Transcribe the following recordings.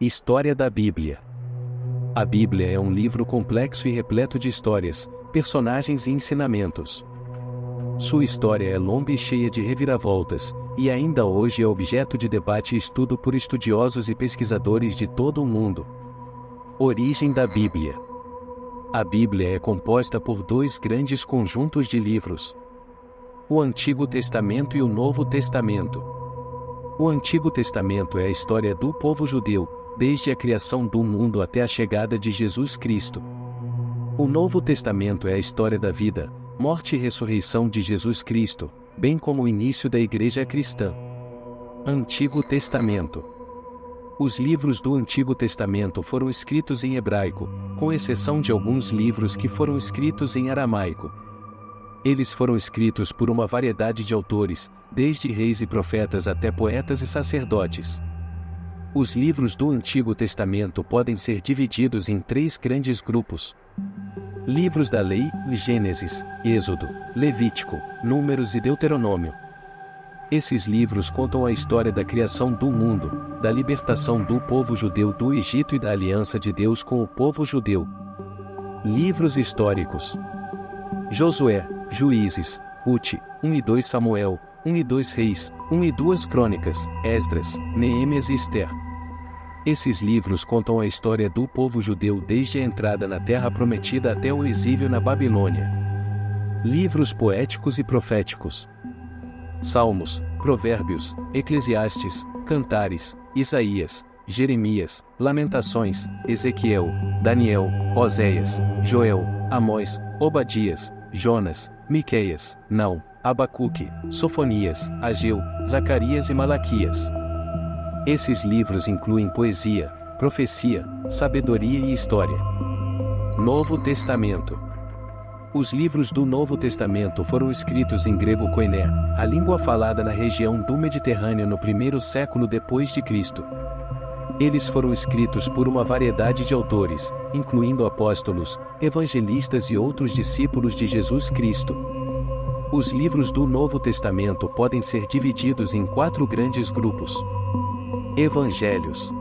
História da Bíblia. A Bíblia é um livro complexo e repleto de histórias, personagens e ensinamentos. Sua história é longa e cheia de reviravoltas, e ainda hoje é objeto de debate e estudo por estudiosos e pesquisadores de todo o mundo. Origem da Bíblia. A Bíblia é composta por dois grandes conjuntos de livros: o Antigo Testamento e o Novo Testamento. O Antigo Testamento é a história do povo judeu, desde a criação do mundo até a chegada de Jesus Cristo. O Novo Testamento é a história da vida, morte e ressurreição de Jesus Cristo, bem como o início da Igreja cristã. Antigo Testamento. Os livros do Antigo Testamento foram escritos em hebraico, com exceção de alguns livros que foram escritos em aramaico. Eles foram escritos por uma variedade de autores, desde reis e profetas até poetas e sacerdotes. Os livros do Antigo Testamento podem ser divididos em três grandes grupos: livros da lei, Gênesis, Êxodo, Levítico, Números e Deuteronômio. Esses livros contam a história da criação do mundo, da libertação do povo judeu do Egito e da aliança de Deus com o povo judeu. Livros históricos: Josué, Juízes, Rute, 1 e 2 Samuel, 1 e 2 Reis, 1 e 2 Crônicas, Esdras, Neemias e Ester. Esses livros contam a história do povo judeu desde a entrada na Terra Prometida até o exílio na Babilônia. Livros poéticos e proféticos: Salmos, Provérbios, Eclesiastes, Cantares, Isaías, Jeremias, Lamentações, Ezequiel, Daniel, Oséias, Joel, Amós, Obadias, Jonas, Miqueias, Naum, Abacuque, Sofonias, Ageu, Zacarias e Malaquias. Esses livros incluem poesia, profecia, sabedoria e história. Novo Testamento. Os livros do Novo Testamento foram escritos em grego koiné, a língua falada na região do Mediterrâneo no primeiro século depois de Cristo. Eles foram escritos por uma variedade de autores, incluindo apóstolos, evangelistas e outros discípulos de Jesus Cristo. Os livros do Novo Testamento podem ser divididos em quatro grandes grupos: Evangelhos: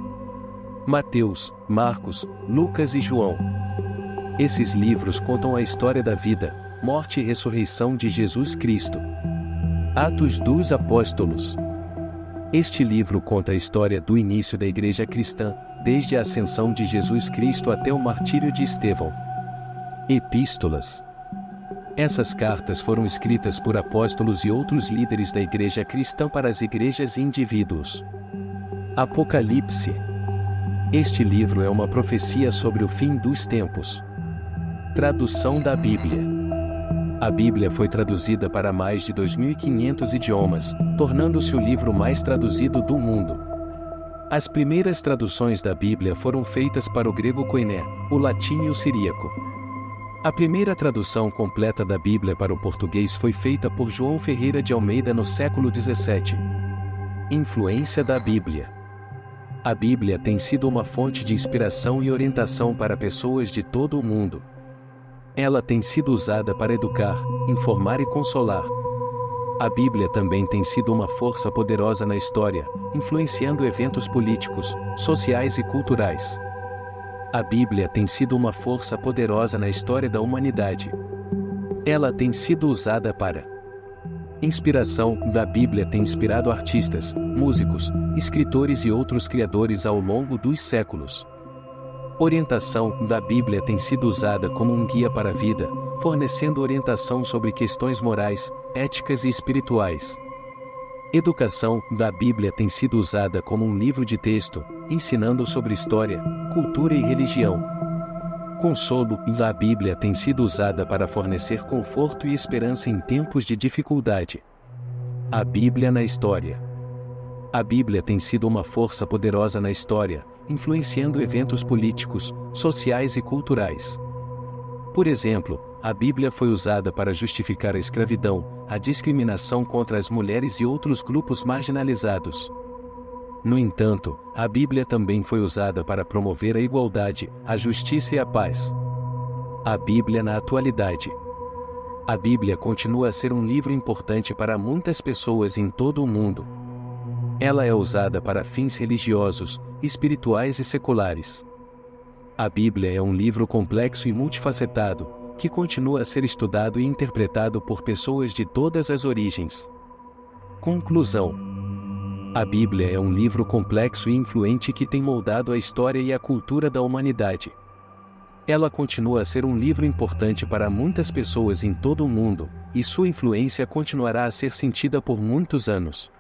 Mateus, Marcos, Lucas e João. Esses livros contam a história da vida, morte e ressurreição de Jesus Cristo. Atos dos Apóstolos. Este livro conta a história do início da Igreja cristã, desde a ascensão de Jesus Cristo até o martírio de Estevão. Epístolas. Essas cartas foram escritas por apóstolos e outros líderes da Igreja cristã para as igrejas e indivíduos. Apocalipse. Este livro é uma profecia sobre o fim dos tempos. Tradução da Bíblia. A Bíblia foi traduzida para mais de 2.500 idiomas, tornando-se o livro mais traduzido do mundo. As primeiras traduções da Bíblia foram feitas para o grego koiné, o latim e o siríaco. A primeira tradução completa da Bíblia para o português foi feita por João Ferreira de Almeida no século XVII. Influência da Bíblia. A Bíblia tem sido uma fonte de inspiração e orientação para pessoas de todo o mundo. Ela tem sido usada para educar, informar e consolar. A Bíblia também tem sido uma força poderosa na história, influenciando eventos políticos, sociais e culturais. A Bíblia tem sido uma força poderosa na história da humanidade. Ela tem sido usada para inspiração. Da Bíblia tem inspirado artistas, músicos, escritores e outros criadores ao longo dos séculos. Orientação. Da Bíblia tem sido usada como um guia para a vida, fornecendo orientação sobre questões morais, éticas e espirituais. Educação. Da Bíblia tem sido usada como um livro de texto, ensinando sobre história, cultura e religião. Consolo. Da Bíblia tem sido usada para fornecer conforto e esperança em tempos de dificuldade. A Bíblia na história. A Bíblia tem sido uma força poderosa na história, influenciando eventos políticos, sociais e culturais. Por exemplo, a Bíblia foi usada para justificar a escravidão, a discriminação contra as mulheres e outros grupos marginalizados. No entanto, a Bíblia também foi usada para promover a igualdade, a justiça e a paz. A Bíblia na atualidade. A Bíblia continua a ser um livro importante para muitas pessoas em todo o mundo. Ela é usada para fins religiosos, espirituais e seculares. A Bíblia é um livro complexo e multifacetado, que continua a ser estudado e interpretado por pessoas de todas as origens. Conclusão: a Bíblia é um livro complexo e influente que tem moldado a história e a cultura da humanidade. Ela continua a ser um livro importante para muitas pessoas em todo o mundo, e sua influência continuará a ser sentida por muitos anos.